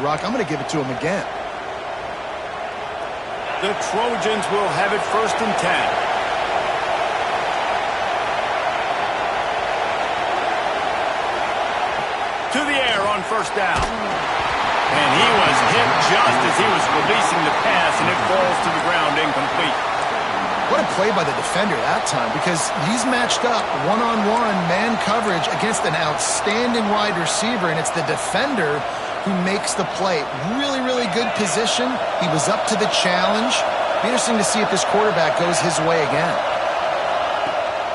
ruck. I'm going to give it to him again. The Trojans will have it 1st and 10. To the air on 1st down. And he was hit just as he was releasing the pass, and it falls to the ground incomplete. What a play by the defender that time, because he's matched up one-on-one man coverage against an outstanding wide receiver, and it's the defender who makes the play. Really, really good position. He was up to the challenge. Be interesting to see if this quarterback goes his way again.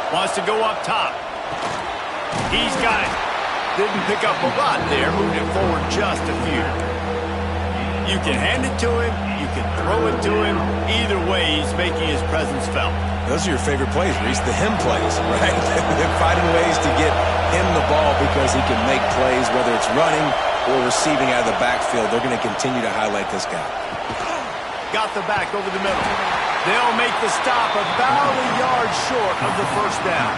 Wants to go up top. He's got it. Didn't pick up a lot there, moved it forward just a few. You can hand it to him, you can throw it to him. Either way, he's making his presence felt. Those are your favorite plays, Reese, the him plays, right? They're finding ways to get him the ball because he can make plays, whether it's running or receiving out of the backfield. They're going to continue to highlight this guy. Got the back over the middle. They'll make the stop about a yard short of the 1st down.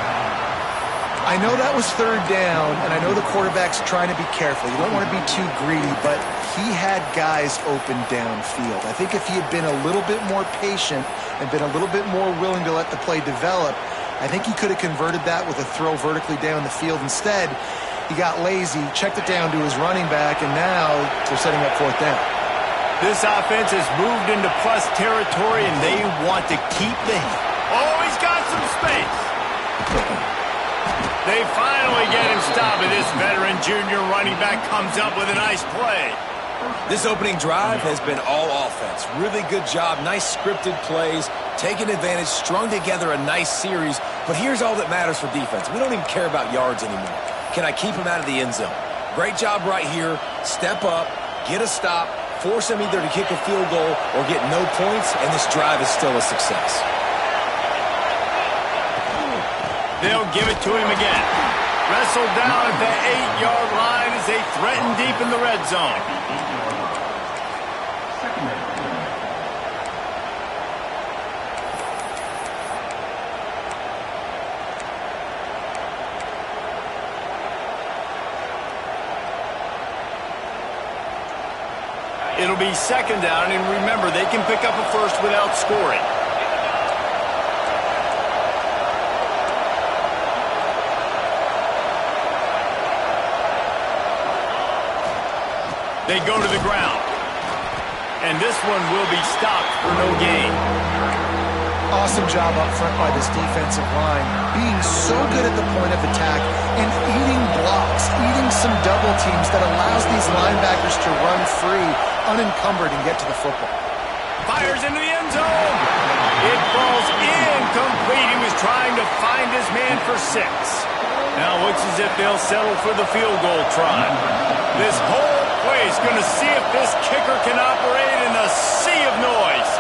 I know that was 3rd down, and I know the quarterback's trying to be careful. You don't want to be too greedy, but he had guys open downfield. I think if he had been a little bit more patient and been a little bit more willing to let the play develop, I think he could have converted that with a throw vertically down the field. Instead, he got lazy, checked it down to his running back, and now they're setting up 4th down. This offense has moved into plus territory, and they want to keep the... Oh, he's got some space. They finally get him stopped, and this veteran junior running back comes up with a nice play. This opening drive has been all offense. Really good job, nice scripted plays, taking advantage, strung together a nice series. But here's all that matters for defense. We don't even care about yards anymore. Can I keep him out of the end zone? Great job right here. Step up, get a stop, force him either to kick a field goal or get no points, and this drive is still a success. They'll give it to him again. Wrestled down at the 8-yard line as they threaten deep in the red zone. It'll be 2nd down, and remember, they can pick up a first without scoring. They go to the ground. And this one will be stopped for no gain. Awesome job up front by this defensive line. Being so good at the point of attack and eating blocks, eating some double teams that allows these linebackers to run free, unencumbered, and get to the football. Fires into the end zone. It falls incomplete. He was trying to find his man for 6. Now looks as if they'll settle for the field goal try. This whole play is going to see if this kicker can operate in a sea of noise.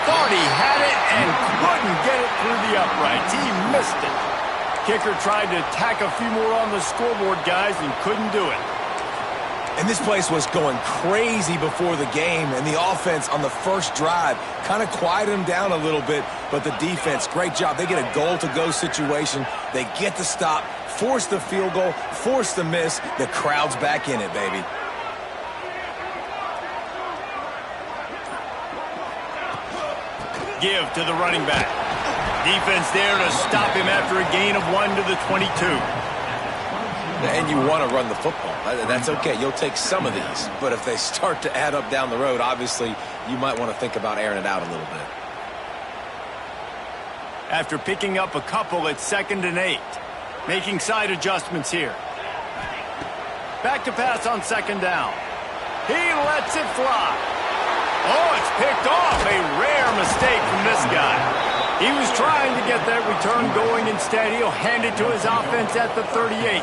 Thought he had it and couldn't get it through the uprights. He missed it. Kicker tried to tack a few more on the scoreboard, guys, and couldn't do it. And this place was going crazy before the game, and the offense on the first drive kind of quieted them down a little bit, but the defense, great job. They get a goal-to-go situation. They get the stop, force the field goal, force the miss. The crowd's back in it, baby. Give to the running back. Defense there to stop him after a gain of 1 to the 22. And you want to run the football. That's okay. You'll take some of these. But if they start to add up down the road, obviously, you might want to think about airing it out a little bit. After picking up a couple at 2nd and 8. Making side adjustments here. Back to pass on 2nd down. He lets it fly. Oh, it's picked off. A rare mistake from this guy. He was trying to get that return going. Instead, he'll hand it to his offense at the 38.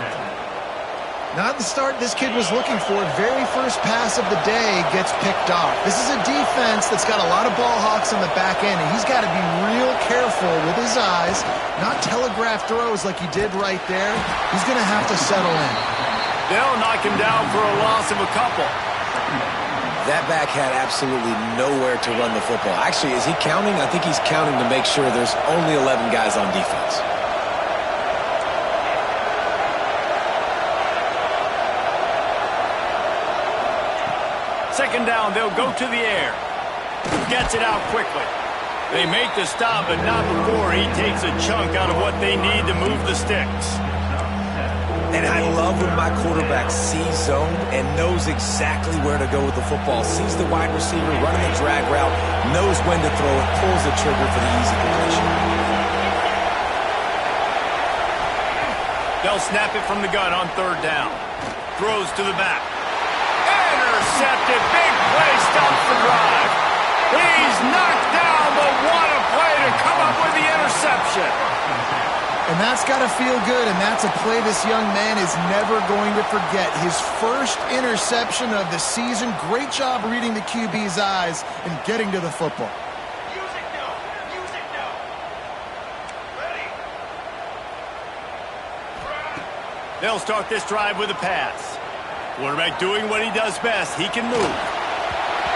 Not the start this kid was looking for. Very first pass of the day gets picked off. This is a defense that's got a lot of ball hawks on the back end, and he's got to be real careful with his eyes, not telegraph throws like he did right there. He's going to have to settle in. They'll knock him down for a loss of a couple. That back had absolutely nowhere to run the football. Actually, is he counting? I think he's counting to make sure there's only 11 guys on defense. second down, they'll go to the air. Gets it out quickly. They make the stop, but not before he takes a chunk out of what they need to move the sticks. And I love when my quarterback sees zone and knows exactly where to go with the football. Sees the wide receiver running the drag route, knows when to throw it, pulls the trigger for the easy completion. They'll snap it from the gun on third down. Throws to the back. Intercepted. Big play stops the drive. He's knocked down, but what a play to come up with the interception. And that's got to feel good, and that's a play this young man is never going to forget. His first interception of the season. Great job reading the QB's eyes and getting to the football. Music now. Music now. Ready. They'll start this drive with a pass. Quarterback doing what he does best. He can move.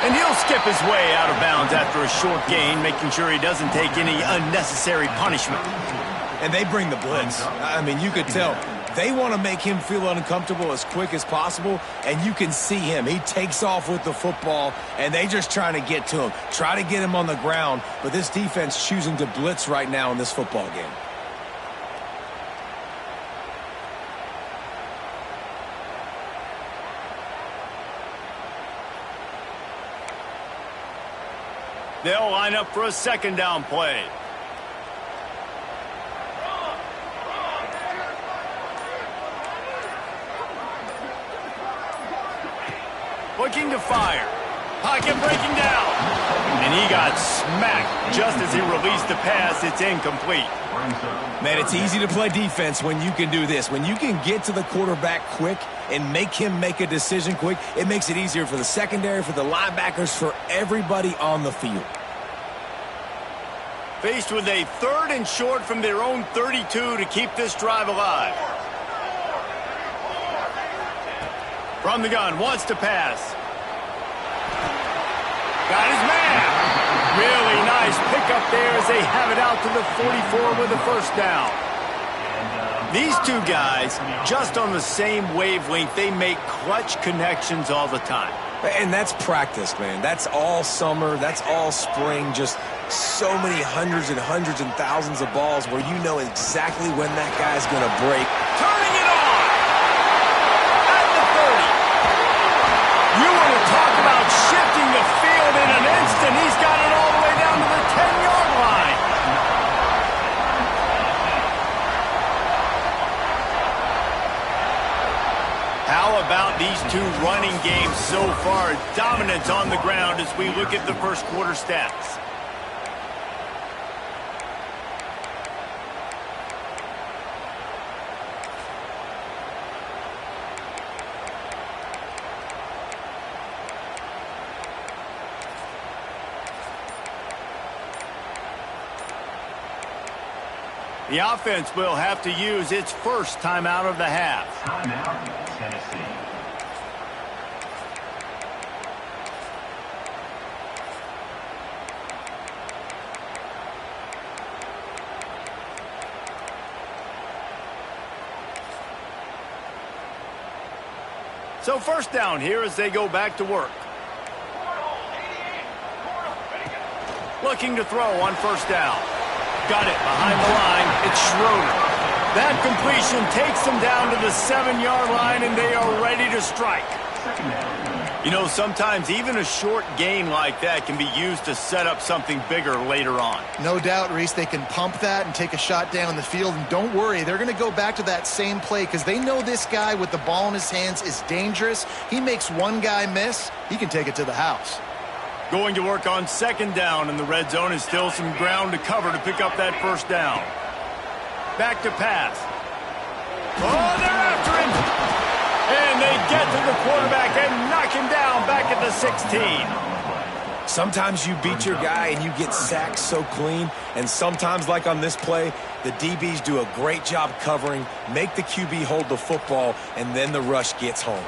And he'll skip his way out of bounds after a short gain, making sure he doesn't take any unnecessary punishment. And they bring the blitz. I mean, you could tell. They want to make him feel uncomfortable as quick as possible, and you can see him. He takes off with the football, and they just trying to get to him. Try to get him on the ground, but this defense choosing to blitz right now in this football game. They'll line up for a second down play. Looking to fire. Pocket breaking down. And he got smacked just as he released the pass. It's incomplete. Man, it's easy to play defense when you can do this. When you can get to the quarterback quick and make him make a decision quick, it makes it easier for the secondary, for the linebackers, for everybody on the field. Faced with a third and short from their own 32 to keep this drive alive. From the gun, wants to pass. Got his man. Really nice pickup there as they have it out to the 44 with the first down. These two guys, just on the same wavelength, they make clutch connections all the time. And that's practice, man. That's all summer. That's all spring. Just so many hundreds and thousands of balls where you know exactly when that guy's going to break. Turning it on! At the 30. You want to talk about shifting the field in an instant. He's got it all the way down to the 10-yard line. How about these two running games so far? Dominance on the ground as we look at the first quarter stats. The offense will have to use its first timeout of the half. Timeout, Tennessee. So first down here as they go back to work. Looking to throw on first down. Got it behind the line. It's Schroeder. That completion takes them down to the 7-yard line, and they are ready to strike. You know, sometimes even a short gain like that can be used to set up something bigger later on. No doubt, Reese, they can pump that and take a shot down the field. And don't worry, they're going to go back to that same play because they know this guy with the ball in his hands is dangerous. He makes one guy miss, he can take it to the house. Going to work on second down, and the red zone is still some ground to cover to pick up that first down. Back to pass. Oh, they're after him. And they get to the quarterback and knock him down back at the 16. Sometimes you beat your guy and you get sacked so clean, and sometimes, like on this play, the DBs do a great job covering, make the QB hold the football, and then the rush gets home.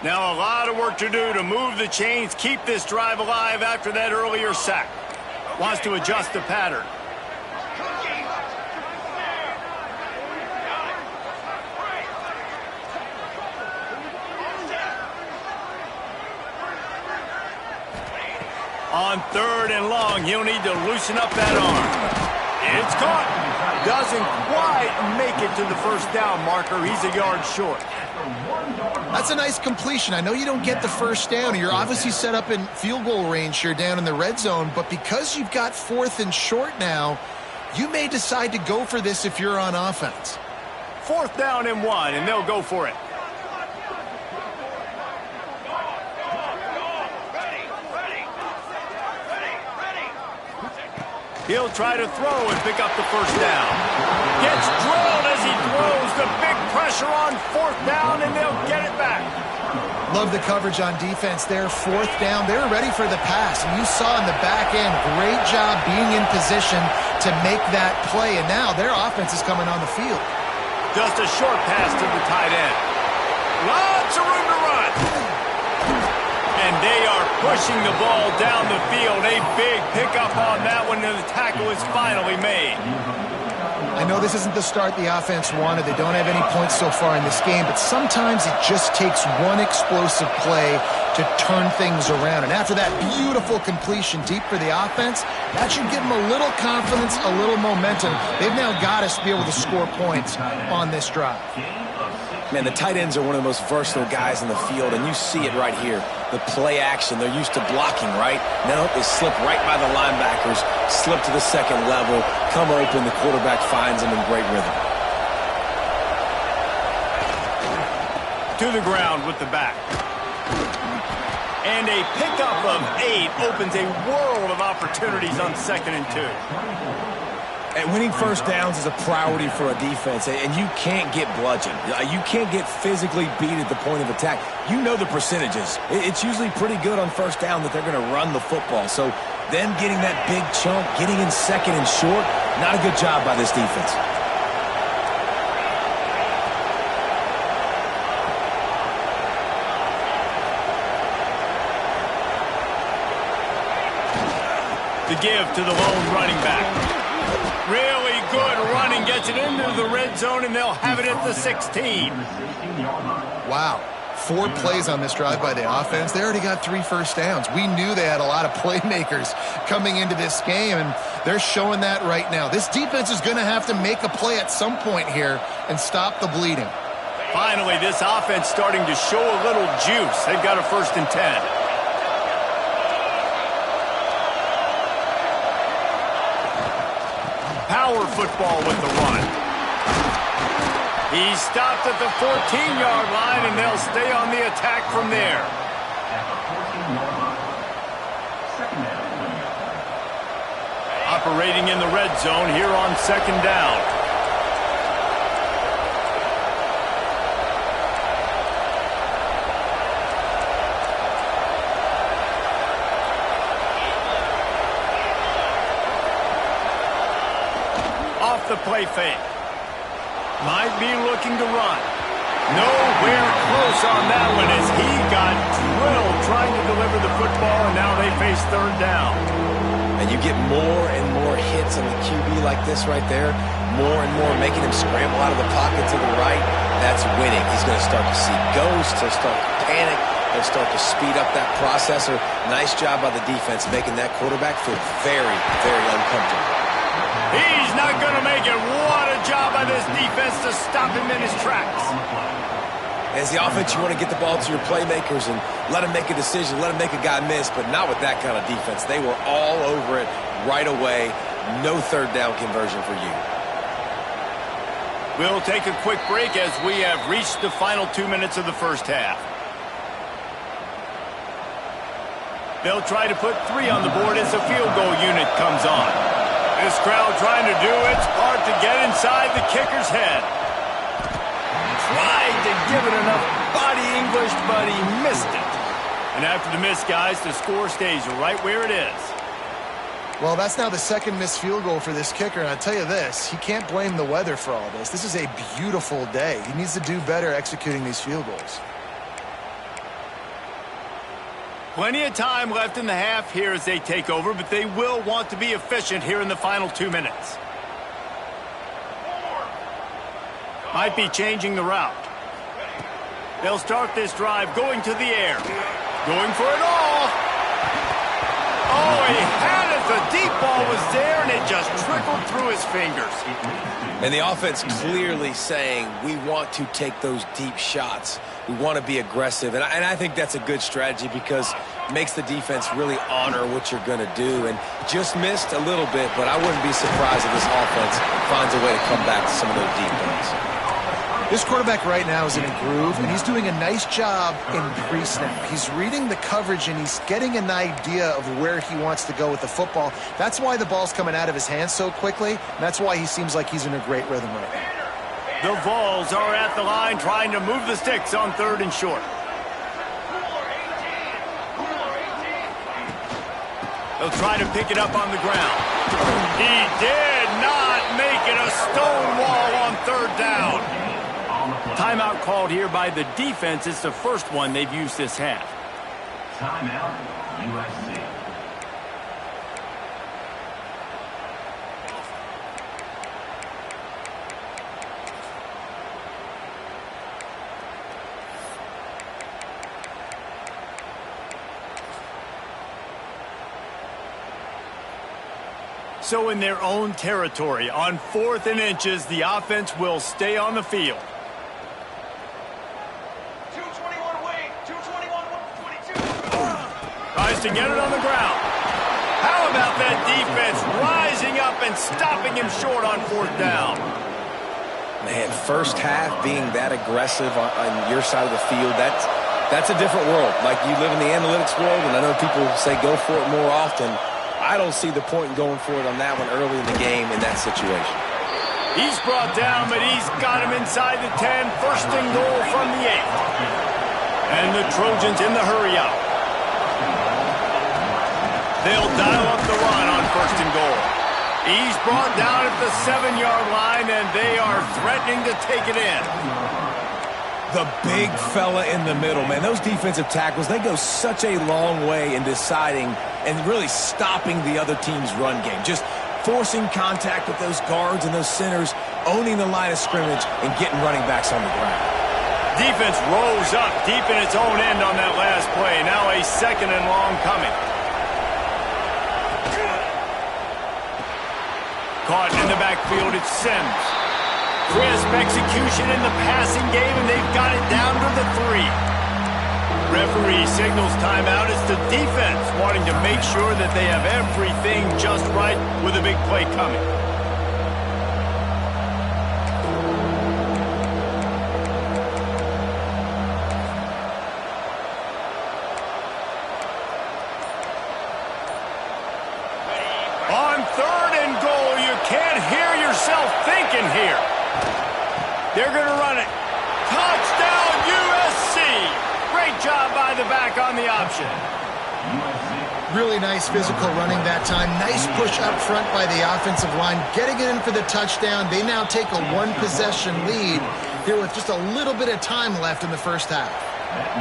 Now a lot of work to do to move the chains, keep this drive alive after that earlier sack. Wants to adjust the pattern. On 3rd and long, he'll need to loosen up that arm. It's caught. Doesn't quite make it to the first down marker. He's a yard short. That's a nice completion. I know you don't get the first down. You're obviously set up in field goal range here down in the red zone, but because you've got 4th and short now, you may decide to go for this if you're on offense. 4th down and 1, and they'll go for it. He'll try to throw and pick up the first down. Gets drilled as he throws. The big pressure on 4th down, and they'll get it back. Love the coverage on defense there. 4th down. They were ready for the pass, and you saw in the back end, great job being in position to make that play, and now their offense is coming on the field. Just a short pass to the tight end. Lots of room to run. And they are pushing the ball down the field. A big pickup on that one, and the tackle is finally made. I know this isn't the start the offense wanted. They don't have any points so far in this game, but sometimes it just takes one explosive play to turn things around. And after that beautiful completion deep for the offense, that should give them a little confidence, a little momentum. They've now got us to be able to score points on this drive. Man, the tight ends are one of the most versatile guys in the field, and you see it right here. The play action, they're used to blocking, right? Now they slip right by the linebackers, slip to the second level, come open, the quarterback finds them in great rhythm. To the ground with the back. And a pickup of 8 opens a world of opportunities on 2nd and 2. And winning first downs is a priority for a defense, and you can't get bludgeoned. You can't get physically beat at the point of attack. You know the percentages. It's usually pretty good on first down that they're going to run the football. So them getting that big chunk, getting in 2nd and short, not a good job by this defense. The give to the lone running back. Really good running, gets it into the red zone, and they'll have it at the 16. Wow. 4 plays on this drive by the offense. They already got 3 first downs. We knew they had a lot of playmakers coming into this game, and they're showing that right now. This defense is going to have to make a play at some point here and stop the bleeding. Finally, this offense starting to show a little juice. They've got a 1st and 10. Power football with the run. He stopped at the 14-yard line, and they'll stay on the attack from there. Operating in the red zone here on 2nd down. The play fake. Might be looking to run. Nowhere close on that one as he got drilled trying to deliver the football, and now they face 3rd down. And you get more and more hits on the QB like this right there, more and more making him scramble out of the pocket to the right. That's winning. He's going to start to see ghosts. He'll start to panic. He'll start to speed up that processor. Nice job by the defense making that quarterback feel very, very uncomfortable. He's not going to make it. What a job by this defense to stop him in his tracks. As the offense, you want to get the ball to your playmakers and let them make a decision, let them make a guy miss, but not with that kind of defense. They were all over it right away. No 3rd down conversion for you. We'll take a quick break as we have reached the final 2 minutes of the first half. They'll try to put 3 on the board as the field goal unit comes on. This crowd trying to do its part to get inside the kicker's head. Tried to give it enough body English, but he missed it. And after the miss, guys, the score stays right where it is. Well, that's now the 2nd missed field goal for this kicker, and I'll tell you this, he can't blame the weather for all this. This is a beautiful day. He needs to do better executing these field goals. Plenty of time left in the half here as they take over, but they will want to be efficient here in the final 2 minutes. Might be changing the route. They'll start this drive going to the air. Going for it all. football was there, and it just trickled through his fingers. And the offense clearly saying, we want to take those deep shots. We want to be aggressive. And I think that's a good strategy because it makes the defense really honor what you're going to do. And just missed a little bit, but I wouldn't be surprised if this offense finds a way to come back to some of those deep ones. This quarterback right now is in a groove, and he's doing a nice job in pre-snap. He's reading the coverage, and he's getting an idea of where he wants to go with the football. That's why the ball's coming out of his hands so quickly, and that's why he seems like he's in a great rhythm right now. The Vols are at the line trying to move the sticks on 3rd and short. They'll try to pick it up on the ground. He did not make it a stone wall on 3rd down. Timeout called here by the defense. It's the first one they've used this half. Timeout, USC. So in their own territory, on 4th and inches, the offense will stay on the field. 221 wing, 221, 22. Tries to get it on the ground. How about that defense rising up and stopping him short on 4th down? Man, first half being that aggressive on your side of the field, that's a different world. Like, you live in the analytics world, and I know people say go for it more often. I don't see the point in going for it on that one early in the game in that situation. He's brought down, but he's got him inside the 10. 1st and goal from the 8. And the Trojans in the hurry up. They'll dial up the run on 1st and goal. He's brought down at the 7-yard line, and they are threatening to take it in. The big fella in the middle, man. Those defensive tackles, they go such a long way in deciding and really stopping the other team's run game. Just forcing contact with those guards and those centers, owning the line of scrimmage, and getting running backs on the ground. Defense rose up deep in its own end on that last play. Now a 2nd and long coming. Caught in the backfield, it's Sims. Crisp execution in the passing game, and they've got it down to the 3. Referee signals timeout. It's the defense wanting to make sure that they have everything just right with a big play coming. On 3rd and goal, you can't hear yourself thinking here. They're going to run it. Touchdown, USC! Great job by the back on the option. Really nice physical running that time. Nice push up front by the offensive line. Getting it in for the touchdown. They now take a 1-possession lead here with just a little bit of time left in the first half.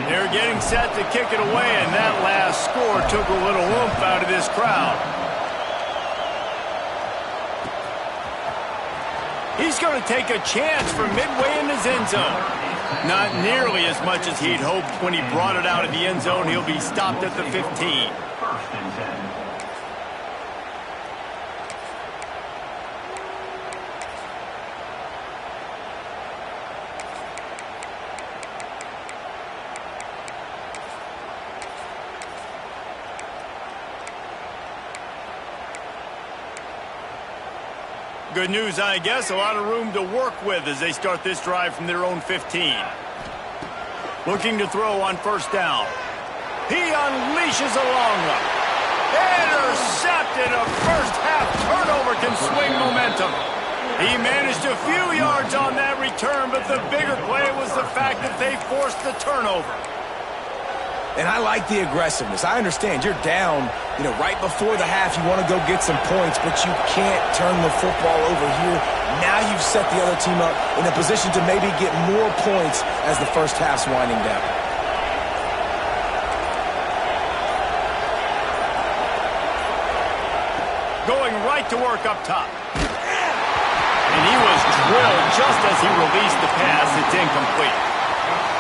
They're getting set to kick it away, and that last score took a little oomph out of this crowd. He's going to take a chance from midway in his end zone. Not nearly as much as he'd hoped when he brought it out of the end zone. He'll be stopped at the 15. 1st and 10. Good news, I guess. A lot of room to work with as they start this drive from their own 15. Looking to throw on 1st down. He unleashes a long one. Intercepted. A first-half turnover can swing momentum. He managed a few yards on that return, but the bigger play was the fact that they forced the turnover. And I like the aggressiveness. I understand you're down, right before the half. You want to go get some points, but you can't turn the football over here. Now you've set the other team up in a position to maybe get more points as the first half's winding down. Going right to work up top. And he was drilled just as he released the pass. It's incomplete.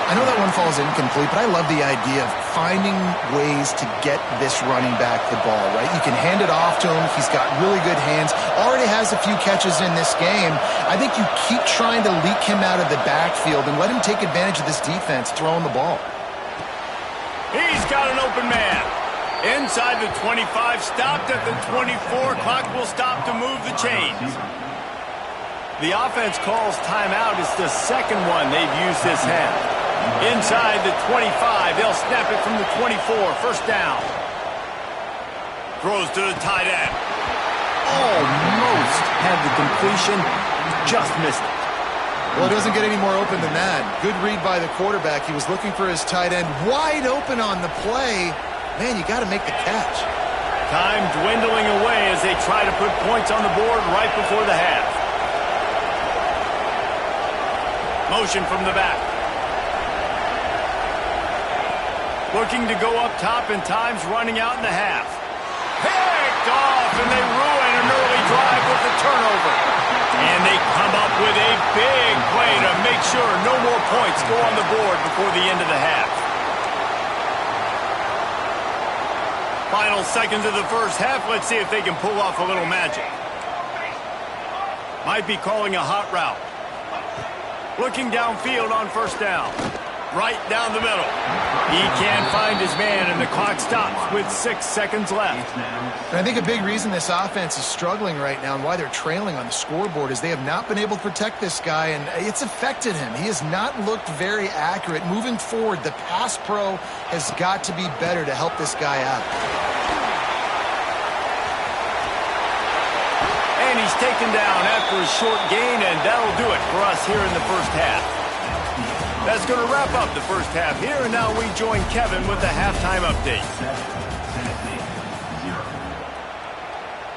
I know that one falls incomplete, but I love the idea of finding ways to get this running back the ball, right? You can hand it off to him. He's got really good hands. Already has a few catches in this game. I think you keep trying to leak him out of the backfield and let him take advantage of this defense throwing the ball. He's got an open man. Inside the 25, stopped at the 24. Clock will stop to move the chains. The offense calls timeout. It's the second one they've used this half. Inside the 25, they'll snap it from the 24. First down. Throws to the tight end. Almost had the completion. Just missed it. Well, it doesn't get any more open than that. Good read by the quarterback. He was looking for his tight end wide open on the play. Man, you got to make the catch. Time dwindling away as they try to put points on the board right before the half. Motion from the back. Looking to go up top, and time's running out in the half. Picked off, and they ruin an early drive with the turnover. And they come up with a big play to make sure no more points go on the board before the end of the half. Final seconds of the first half. Let's see if they can pull off a little magic. Might be calling a hot route. Looking downfield on first down. Right down the middle. He can't find his man, and the clock stops with 6 seconds left. And I think a big reason this offense is struggling right now and why they're trailing on the scoreboard is they have not been able to protect this guy, and it's affected him. He has not looked very accurate. Moving forward, the pass pro has got to be better to help this guy out. And he's taken down after a short gain, and that'll do it for us here in the first half. That's going to wrap up the first half here, and now we join Kevin with the halftime update.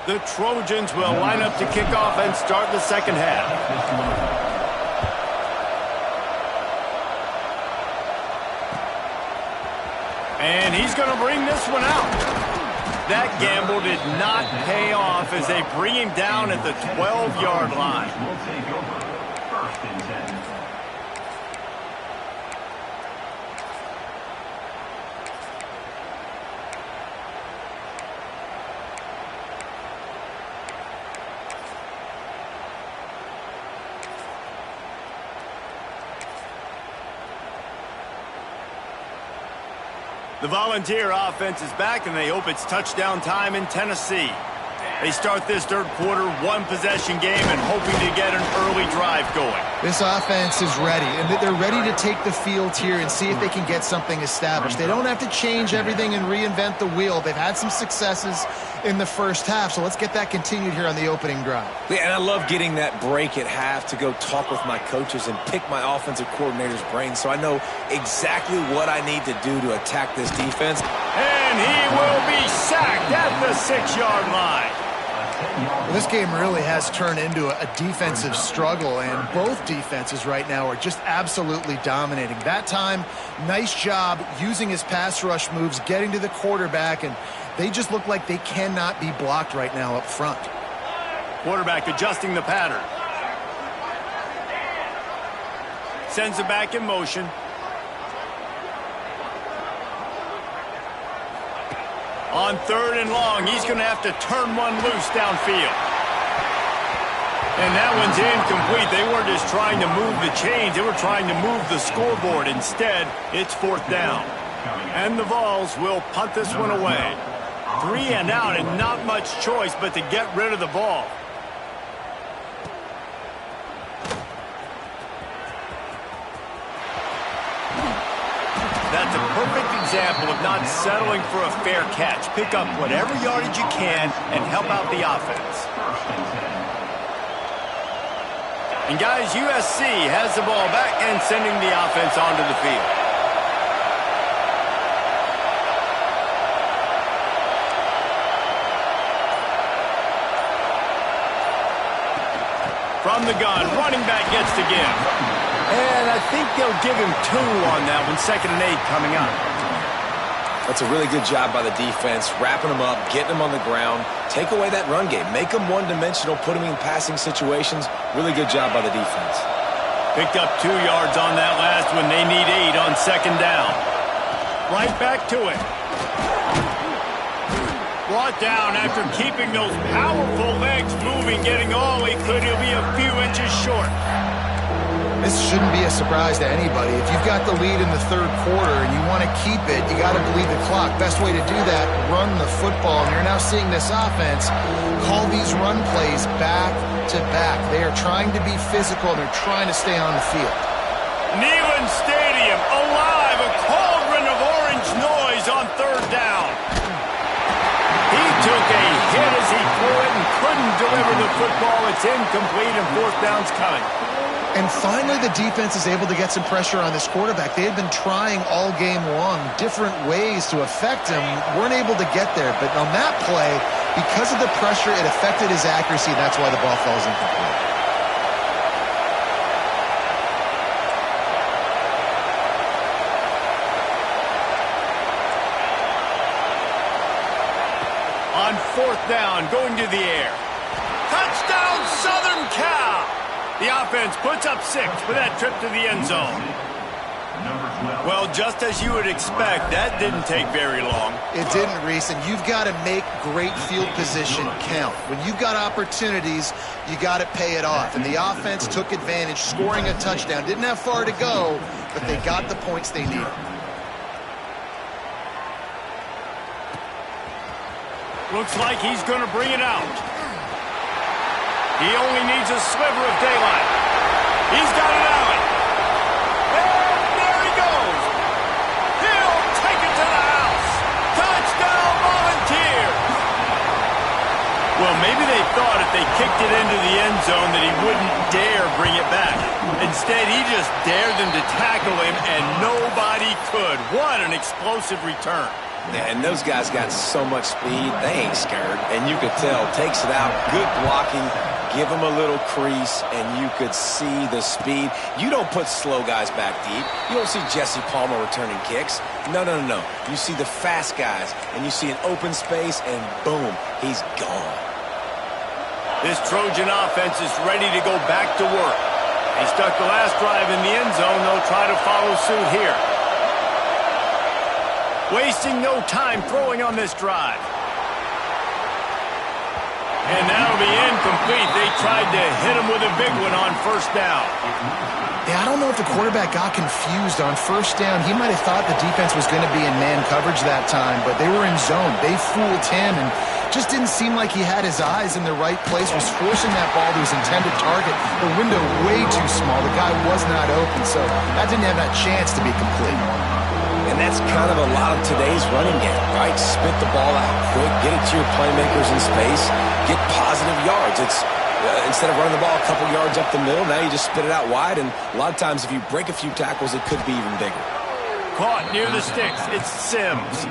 The Trojans will line up to kick off and start the second half. And he's going to bring this one out. That gamble did not pay off as they bring him down at the 12-yard line. We'll take over. First and 10. The Volunteer offense is back, and they hope it's touchdown time in Tennessee. They start this third quarter one-possession game and hoping to get an early drive going. This offense is ready, and they're ready to take the field here and see if they can get something established. They don't have to change everything and reinvent the wheel. They've had some successes in the first half, so let's get that continued here on the opening drive. Yeah, and I love getting that break at half to go talk with my coaches and pick my offensive coordinator's brain so I know exactly what I need to do to attack this defense. And he will be sacked at the 6-yard line. Well, this game really has turned into a defensive struggle, and both defenses right now are just absolutely dominating. That time, nice job using his pass rush moves, getting to the quarterback, and they just look like they cannot be blocked right now up front. Quarterback adjusting the pattern. Sends it back in motion. On third and long, he's going to have to turn one loose downfield. And that one's incomplete. They weren't just trying to move the chains. They were trying to move the scoreboard. Instead, it's fourth down. And the Vols will punt this one away. 3 and out, and not much choice but to get rid of the ball. That's a perfect example of not settling for a fair catch. Pick up whatever yardage you can and help out the offense. And guys, USC has the ball back and sending the offense onto the field. From the gun, running back gets to give. And I think they'll give him 2 on that one. 2nd and 8 coming up. That's a really good job by the defense, wrapping them up, getting them on the ground, take away that run game, make them one-dimensional, put them in passing situations. Really good job by the defense. Picked up 2 yards on that last one. They need 8 on second down. Right back to it. Brought down after keeping those powerful legs moving, getting all he could. He'll be a few inches short. This shouldn't be a surprise to anybody. If you've got the lead in the third quarter and you want to keep it, you got to bleed the clock. Best way to do that, run the football. And you're now seeing this offense call these run plays back to back. They are trying to be physical, and they're trying to stay on the field. Neyland Stadium, alive, a cauldron of orange noise on third down. He took a hit as he threw it and couldn't deliver the football. It's incomplete, and fourth down's coming. And finally, the defense is able to get some pressure on this quarterback. They had been trying all game long different ways to affect him, weren't able to get there. But on that play, because of the pressure, it affected his accuracy. That's why the ball falls incomplete. On fourth down, going to the air. Touchdown, Southern Cal! The offense puts up 6 for that trip to the end zone. Well, just as you would expect, that didn't take very long. It didn't, Reese, and you've got to make great field position count. When you've got opportunities, you got to pay it off. And the offense took advantage, scoring a touchdown. Didn't have far to go, but they got the points they needed. Looks like he's going to bring it out. He only needs a sliver of daylight. He's got it out. And there he goes. He'll take it to the house. Touchdown, Volunteers. Well, maybe they thought if they kicked it into the end zone that he wouldn't dare bring it back. Instead, he just dared them to tackle him, and nobody could. What an explosive return. Yeah, and those guys got so much speed, they ain't scared. And you could tell, takes it out, good blocking, give him a little crease, and you could see the speed. You don't put slow guys back deep. You don't see Jesse Palmer returning kicks. No. You see the fast guys, and you see an open space, and boom, he's gone. This Trojan offense is ready to go back to work. They stuck the last drive in the end zone. They'll try to follow suit here. Wasting no time throwing on this drive. And that'll be incomplete. They tried to hit him with a big one on first down. Yeah, I don't know if the quarterback got confused on first down. He might have thought the defense was going to be in man coverage that time, but they were in zone. They fooled him and just didn't seem like he had his eyes in the right place, was forcing that ball to his intended target. The window way too small. The guy was not open, so that didn't have that chance to be complete. And that's kind of a lot of today's running game, right? Spit the ball out quick, get it to your playmakers in space, get positive yards. It's instead of running the ball a couple yards up the middle, now you just spit it out wide, and a lot of times if you break a few tackles, it could be even bigger. Caught near the sticks. It's Sims.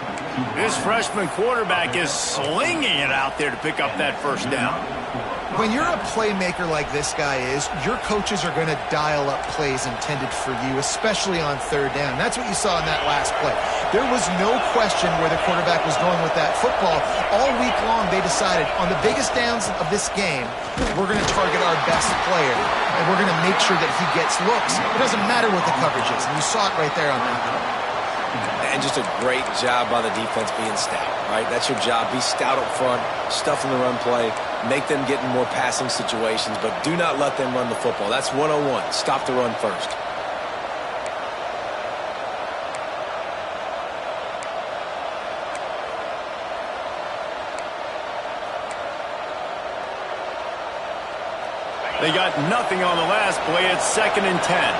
This freshman quarterback is slinging it out there to pick up that first down. When you're a playmaker like this guy is, your coaches are going to dial up plays intended for you, especially on third down. That's what you saw in that last play. There was no question where the quarterback was going with that football. All week long, they decided on the biggest downs of this game, we're going to target our best player, and we're going to make sure that he gets looks. It doesn't matter what the coverage is, and you saw it right there on that one. And just a great job by the defense being stout, right? That's your job. Be stout up front, stuff in the run play, make them get in more passing situations, but do not let them run the football. That's 101. Stop the run first. They got nothing on the last play. It's 2nd and 10.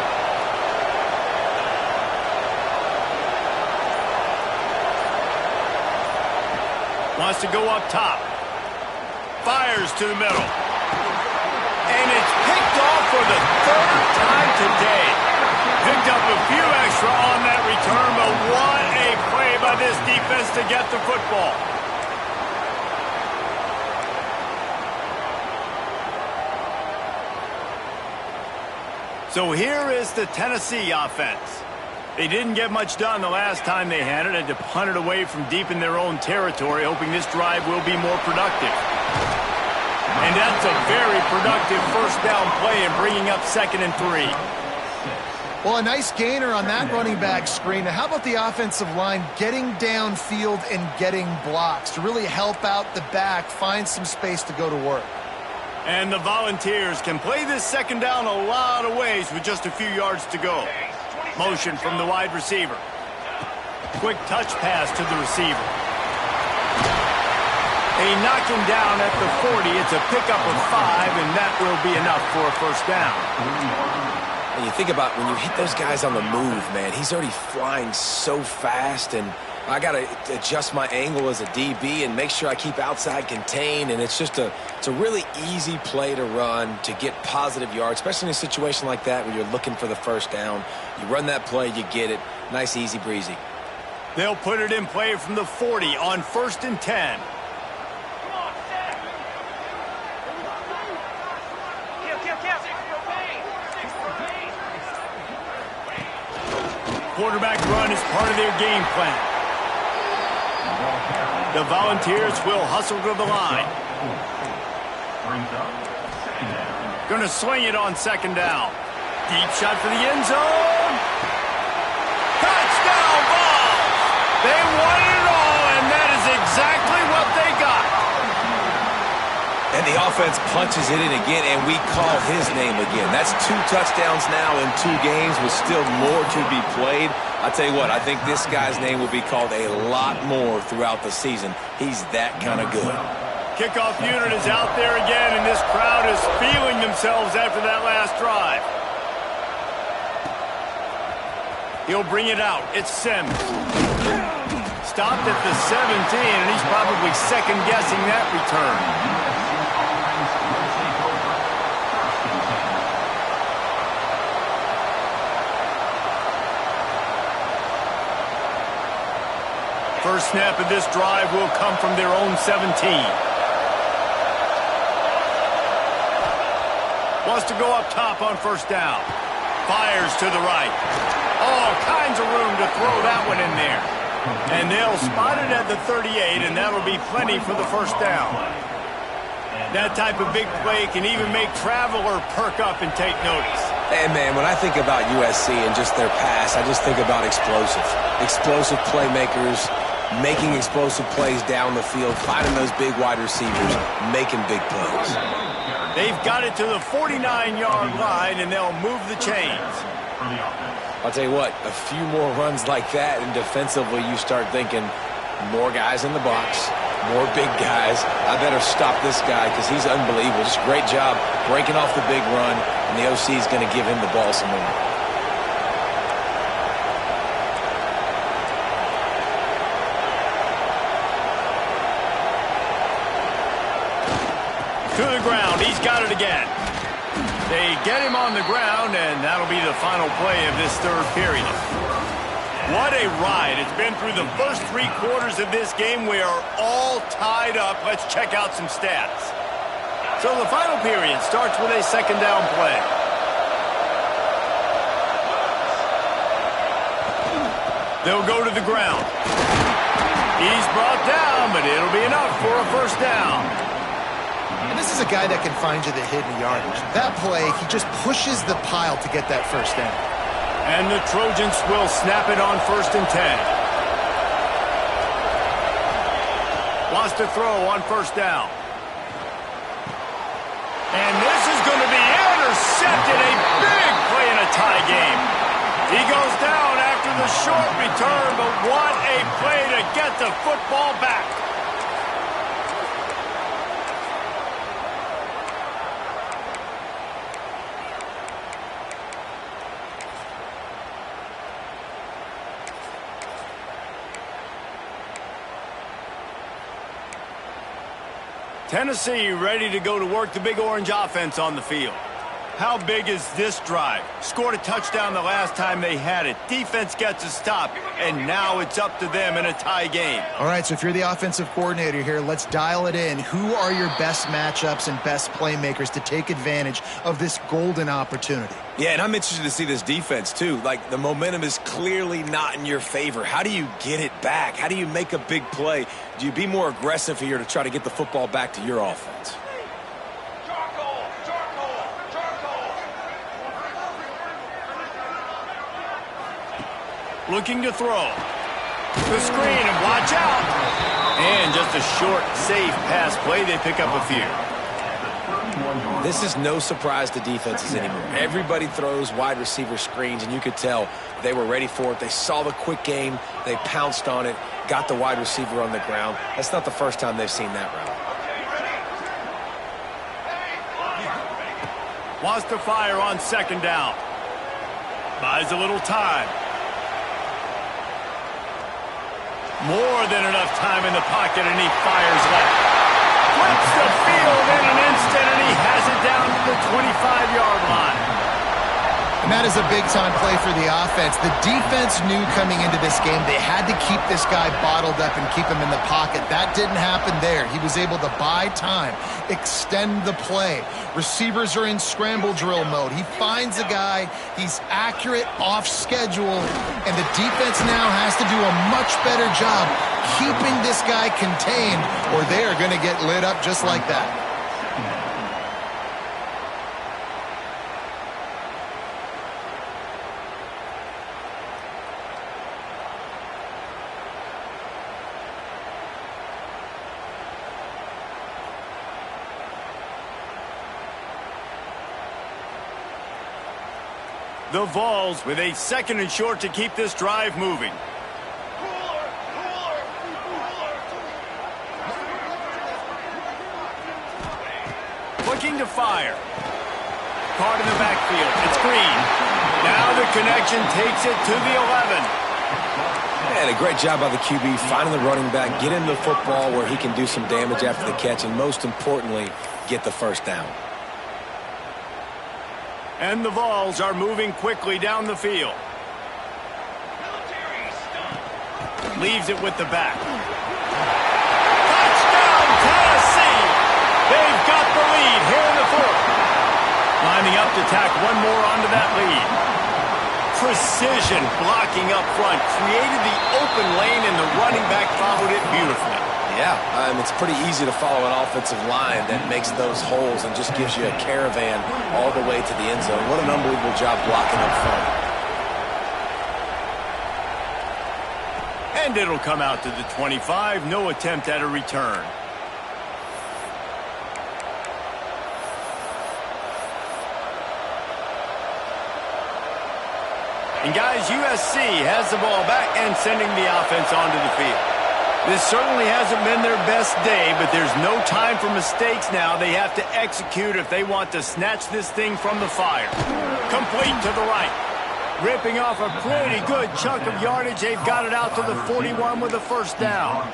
Wants to go up top. Fires to the middle. And it's picked off for the 3rd time today. Picked up a few extra on that return, but what a play by this defense to get the football. So here is the Tennessee offense. They didn't get much done the last time they had it. Had to punt it away from deep in their own territory, hoping this drive will be more productive. And that's a very productive first down play and bringing up 2nd and 3. Well, a nice gainer on that running back screen. Now, how about the offensive line getting downfield and getting blocks to really help out the back, find some space to go to work? And the Volunteers can play this second down a lot of ways with just a few yards to go. Motion from the wide receiver. Quick touch pass to the receiver. They knock him down at the 40. It's a pickup of 5, and that will be enough for a first down. And you think about when you hit those guys on the move, man, he's already flying so fast, and I got to adjust my angle as a DB and make sure I keep outside contained, and it's a really easy play to run to get positive yards, especially in a situation like that where you're looking for the first down. You run that play, you get it. Nice, easy breezy. They'll put it in play from the 40 on 1st and 10. Quarterback run is part of their game plan. The Volunteers will hustle to the line. Going to swing it on 2nd down. Deep shot for the end zone. Touchdown ball! They won it all, and that is exactly what they got. And the offense punches it in again, and we call his name again. That's 2 touchdowns now in 2 games with still more to be played. I tell you what, I think this guy's name will be called a lot more throughout the season. He's that kind of good. Kickoff unit is out there again, and this crowd is feeling themselves after that last drive. He'll bring it out. It's Sims. Stopped at the 17, and he's probably second-guessing that return. First snap of this drive will come from their own 17. Wants to go up top on 1st down. Fires to the right. All kinds of room to throw that one in there. And they'll spot it at the 38, and that'll be plenty for the 1st down. That type of big play can even make Traveler perk up and take notice. And, man, when I think about USC and just their pass, I just think about explosive. Explosive playmakers, making explosive plays down the field, finding those big wide receivers, making big plays. They've got it to the 49-yard line, and they'll move the chains. I'll tell you what, a few more runs like that, and defensively you start thinking more guys in the box, more big guys. I better stop this guy because he's unbelievable. Just great job breaking off the big run, and the OC is going to give him the ball some more. To the ground. He's got it again. They get him on the ground, and that'll be the final play of this 3rd period. What a ride. It's been through the first 3 quarters of this game. We are all tied up. Let's check out some stats. So the final period starts with a 2nd down play. They'll go to the ground. He's brought down, but it'll be enough for a 1st down. And this is a guy that can find you the hidden yardage. That play, he just pushes the pile to get that 1st down. And the Trojans will snap it on 1st and 10. Wants to throw on 1st down. And this is going to be intercepted. A big play in a tie game. He goes down after the short return, but what a play to get the football back. Tennessee ready to go to work the Big Orange offense on the field. How big is this drive? Scored a touchdown the last time they had it. Defense gets a stop, and now it's up to them in a tie game. All right, so if you're the offensive coordinator here, let's dial it in. Who are your best matchups and best playmakers to take advantage of this golden opportunity? Yeah, and I'm interested to see this defense, too. Like, the momentum is clearly not in your favor. How do you get it back? How do you make a big play? Do you be more aggressive here to try to get the football back to your offense? Looking to throw. The screen, and watch out. And just a short, safe pass play. They pick up a few. This is no surprise to defenses anymore. Everybody throws wide receiver screens, and you could tell they were ready for it. They saw the quick game. They pounced on it, got the wide receiver on the ground. That's not the first time they've seen that route. Wants to fire on second down. Buys a little time. More than enough time in the pocket, and he fires left. Flips the field in an instant, and he has it down to the 25-yard line. And that is a big-time play for the offense. The defense knew coming into this game they had to keep this guy bottled up and keep him in the pocket. That didn't happen there. He was able to buy time, extend the play. Receivers are in scramble drill mode. He finds a guy. He's accurate, off schedule, and the defense now has to do a much better job keeping this guy contained, or they are going to get lit up just like that. The Vols with a second and short to keep this drive moving. Looking to fire. Caught in the backfield. It's Green. Now the connection takes it to the 11. And a great job by the QB finding the running back, get him the football where he can do some damage after the catch, and most importantly, get the first down. And the Vols are moving quickly down the field. Leaves it with the back. Touchdown, Tennessee! They've got the lead here in the fourth. Lining up to tack one more onto that lead. Precision blocking up front. Created the open lane, and the running back followed it beautifully. Yeah, it's pretty easy to follow an offensive line that makes those holes and just gives you a caravan all the way to the end zone. What an unbelievable job blocking up front. And it'll come out to the 25. No attempt at a return. And guys, USC has the ball back and sending the offense onto the field. This certainly hasn't been their best day, but there's no time for mistakes now. They have to execute if they want to snatch this thing from the fire. Complete to the right. Ripping off a pretty good chunk of yardage. They've got it out to the 41 with a first down.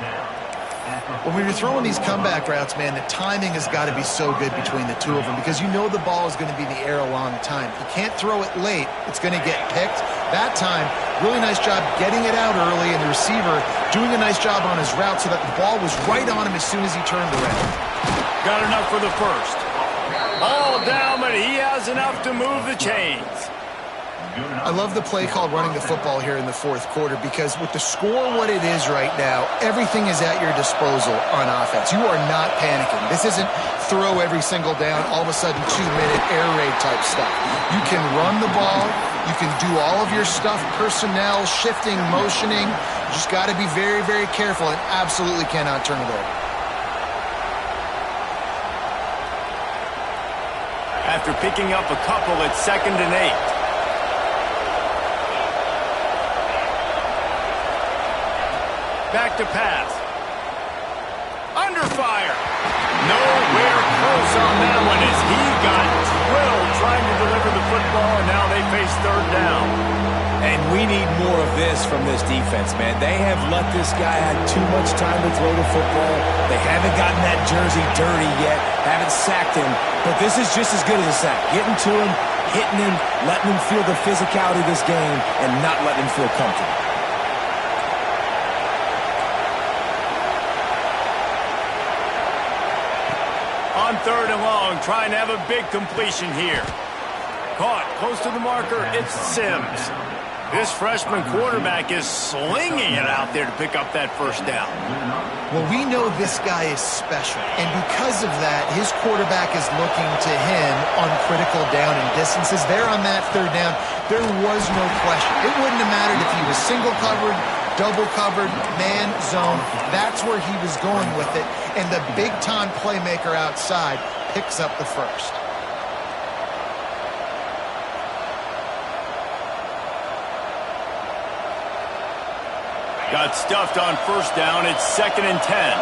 When you're throwing these comeback routes, man, the timing has got to be so good between the two of them because you know the ball is going to be in the air a long time. You can't throw it late. It's going to get picked. That time, really nice job getting it out early, and the receiver doing a nice job on his route so that the ball was right on him as soon as he turned around. Got enough for the first. All down, but he has enough to move the chains. I love the play called running the football here in the fourth quarter because with the score what it is right now, everything is at your disposal on offense. You are not panicking. This isn't throw every single down, all of a sudden 2-minute air raid type stuff. You can run the ball. You can do all of your stuff, personnel, shifting, motioning. You just got to be very, very careful and absolutely cannot turn it over. After picking up a couple at 2nd and 8. Back to pass. Under fire. Nowhere close on that one as he got drilled trying to deliver the football, and now they face third down. And we need more of this from this defense, man. They have let this guy have too much time to throw the football. They haven't gotten that jersey dirty yet, haven't sacked him. But this is just as good as a sack. Getting to him, hitting him, letting him feel the physicality of this game, and not letting him feel comfortable. On 3rd and long, trying to have a big completion here. Caught close to the marker, it's Sims. This freshman quarterback is slinging it out there to pick up that first down. Well, we know this guy is special, and because of that, his quarterback is looking to him on critical down and distances. There on that third down, there was no question. It wouldn't have mattered if he was single covered, double covered, man, zone. That's where he was going with it, and the big-time playmaker outside picks up the first. Got stuffed on first down. It's 2nd and 10.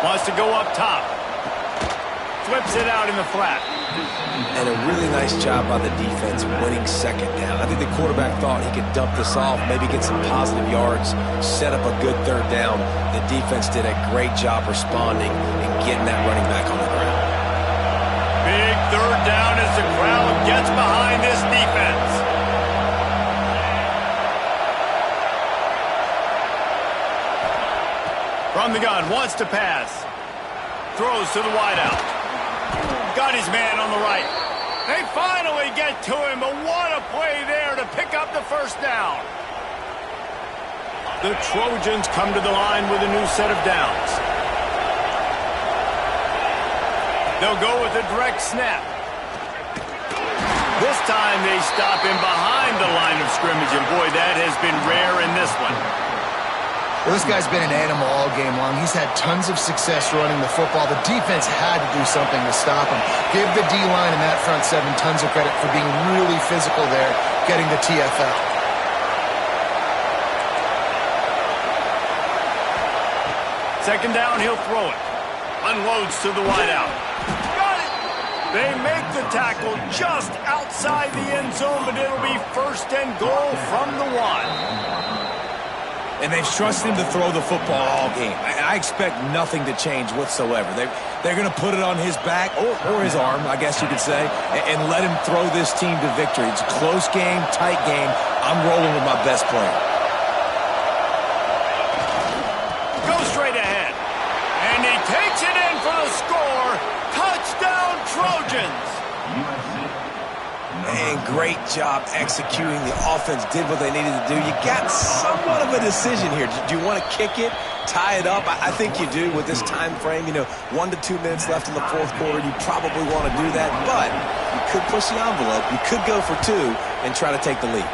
Wants to go up top. Flips it out in the flat. And a really nice job by the defense winning second down. I think the quarterback thought he could dump this off, maybe get some positive yards, set up a good third down. The defense did a great job responding and getting that running back on the ground. Big third down as the crowd gets behind this defense. From the gun, wants to pass. Throws to the wideout. Got his man on the right. They finally get to him, but what a play there to pick up the first down. The Trojans come to the line with a new set of downs. They'll go with a direct snap. This time they stop him behind the line of scrimmage, and boy, that has been rare in this one. Well, this guy's been an animal all game long. He's had tons of success running the football. The defense had to do something to stop him. Give the D-line and that front seven tons of credit for being really physical there, getting the TFL. Second down, he'll throw it. Unloads to the wideout. Got it! They make the tackle just outside the end zone, but it'll be 1st and goal from the 1. And they've trusted him to throw the football all game. I expect nothing to change whatsoever. They're going to put it on his back, or his arm, I guess you could say, and let him throw this team to victory. It's a close game, tight game. I'm rolling with my best player. Goes straight ahead. And he takes it in for the score. Touchdown, Trojans. Man, great job executing. The offense did what they needed to do. You got somewhat of a decision here. Do you want to kick it, tie it up? I think you do with this time frame. 1 to 2 minutes left in the fourth quarter. You probably want to do that, but you could push the envelope. You could go for 2 and try to take the lead.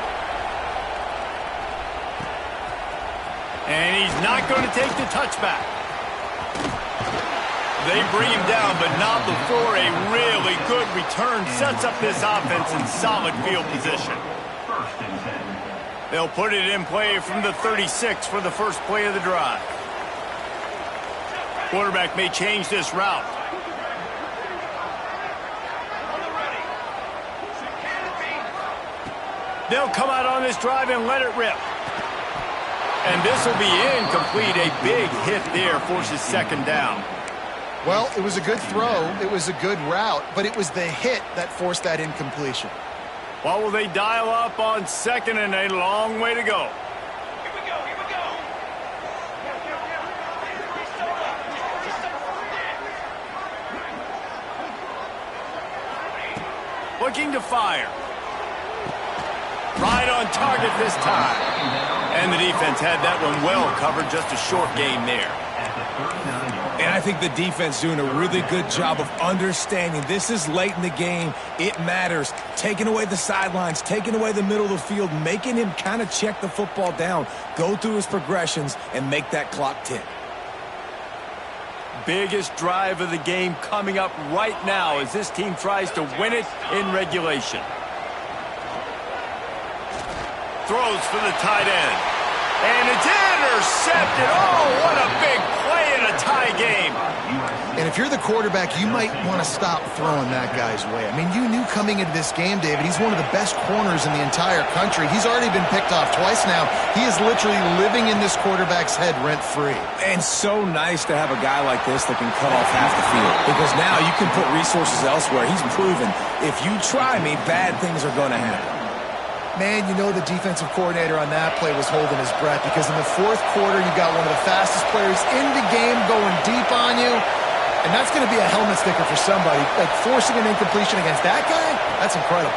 And he's not going to take the touchback. They bring him down, but not before a really good return sets up this offense in solid field position. They'll put it in play from the 36 for the first play of the drive. Quarterback may change this route. They'll come out on this drive and let it rip. And this will be incomplete. A big hit there forces second down. Well, it was a good throw. It was a good route, but it was the hit that forced that incompletion. What will they dial up on second, and a long way to go? Here we go, here we go. Looking to fire. Right on target this time. And the defense had that one well covered. Just a short game there. And I think the defense doing a really good job of understanding this is late in the game. It matters. Taking away the sidelines, taking away the middle of the field, making him kind of check the football down, go through his progressions, and make that clock tick. Biggest drive of the game coming up right now as this team tries to win it in regulation. Throws for the tight end. And it's intercepted. Oh, what a big play in a tie game. And if you're the quarterback, you might want to stop throwing that guy's way. I mean, you knew coming into this game, David, he's one of the best corners in the entire country. He's already been picked off twice now. He is literally living in this quarterback's head rent-free. And so nice to have a guy like this that can cut off half the field. Because now you can put resources elsewhere. He's proven if you try me, bad things are going to happen. Man, you know the defensive coordinator on that play was holding his breath because in the fourth quarter, you got one of the fastest players in the game going deep on you. And that's going to be a helmet sticker for somebody. Like, forcing an incompletion against that guy, that's incredible.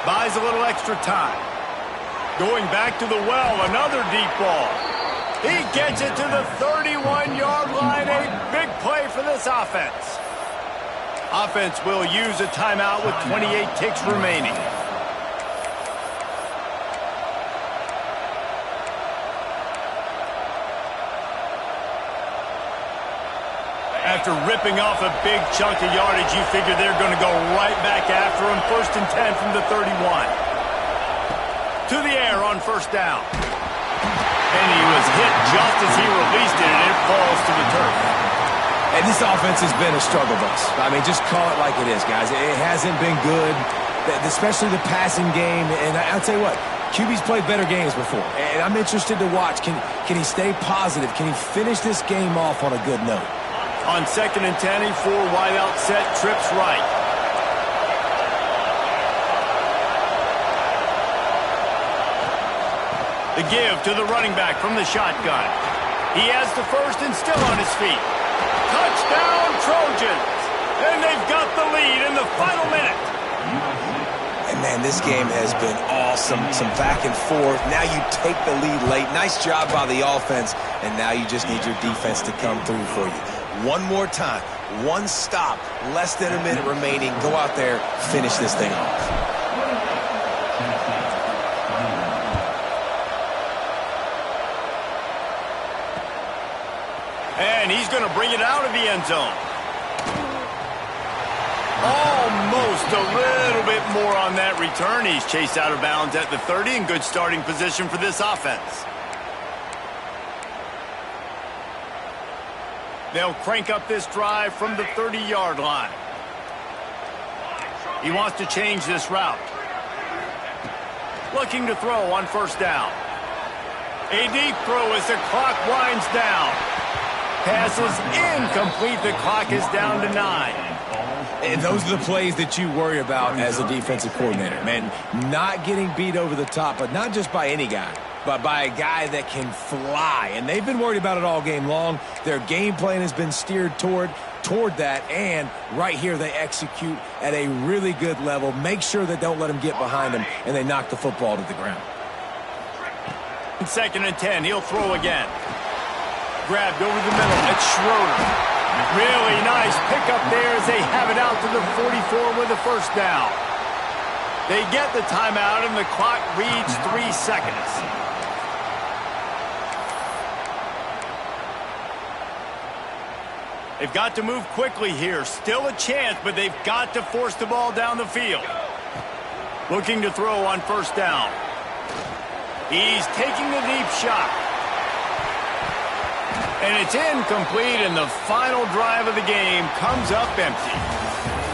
Buys a little extra time. Going back to the well, another deep ball. He gets it to the 31-yard line. A big play for this offense. Offense will use a timeout with 28 ticks remaining. After ripping off a big chunk of yardage, you figure they're going to go right back after him. 1st and 10 from the 31. To the air on 1st down. And he was hit just as he released it, and it falls to the turf. And this offense has been a struggle bus. I mean, just call it like it is, guys. It hasn't been good, especially the passing game. And I'll tell you what, QB's played better games before. And I'm interested to watch. Can he stay positive? Can he finish this game off on a good note? On 2nd and 10, a 4-wideout set, trips right. The give to the running back from the shotgun. He has the first and still on his feet. Touchdown, Trojans! And they've got the lead in the final minute. And, man, this game has been awesome. Some back and forth. Now you take the lead late. Nice job by the offense. And now you just need your defense to come through for you. One more time. One stop. Less than a minute remaining. Go out there. Finish this thing off. And he's going to bring it out of the end zone. Almost a little bit more on that return. He's chased out of bounds at the 30 in good starting position for this offense. They'll crank up this drive from the 30-yard line. He wants to change this route. Looking to throw on 1st down. A deep throw as the clock winds down. Pass is incomplete. The clock is down to 9. And those are the plays that you worry about as a defensive coordinator, man. Not getting beat over the top, but not just by any guy, but by a guy that can fly. And they've been worried about it all game long. Their game plan has been steered toward that, and right here they execute at a really good level. Make sure they don't let them get behind them, and they knock the football to the ground. 2nd and 10, he'll throw again. Grabbed over the middle. It's Schroeder. Really nice pickup there as they have it out to the 44 with the 1st down. They get the timeout, and the clock reads 3 seconds. They've got to move quickly here. Still a chance, but they've got to force the ball down the field. Looking to throw on 1st down. He's taking the deep shot. And it's incomplete, and the final drive of the game comes up empty.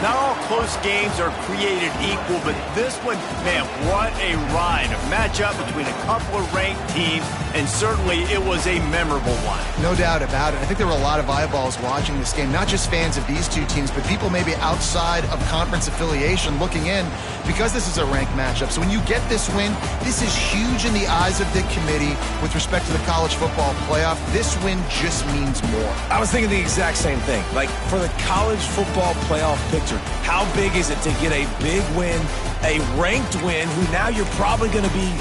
Not all close games are created equal, but this one, man, what a ride. A matchup between a couple of ranked teams, and certainly it was a memorable one. No doubt about it. I think there were a lot of eyeballs watching this game, not just fans of these two teams, but people maybe outside of conference affiliation looking in because this is a ranked matchup. So when you get this win, this is huge in the eyes of the committee with respect to the college football playoff. This win just means more. I was thinking the exact same thing. Like, for the college football playoff picture, how big is it to get a big win, a ranked win, who now you're probably going to be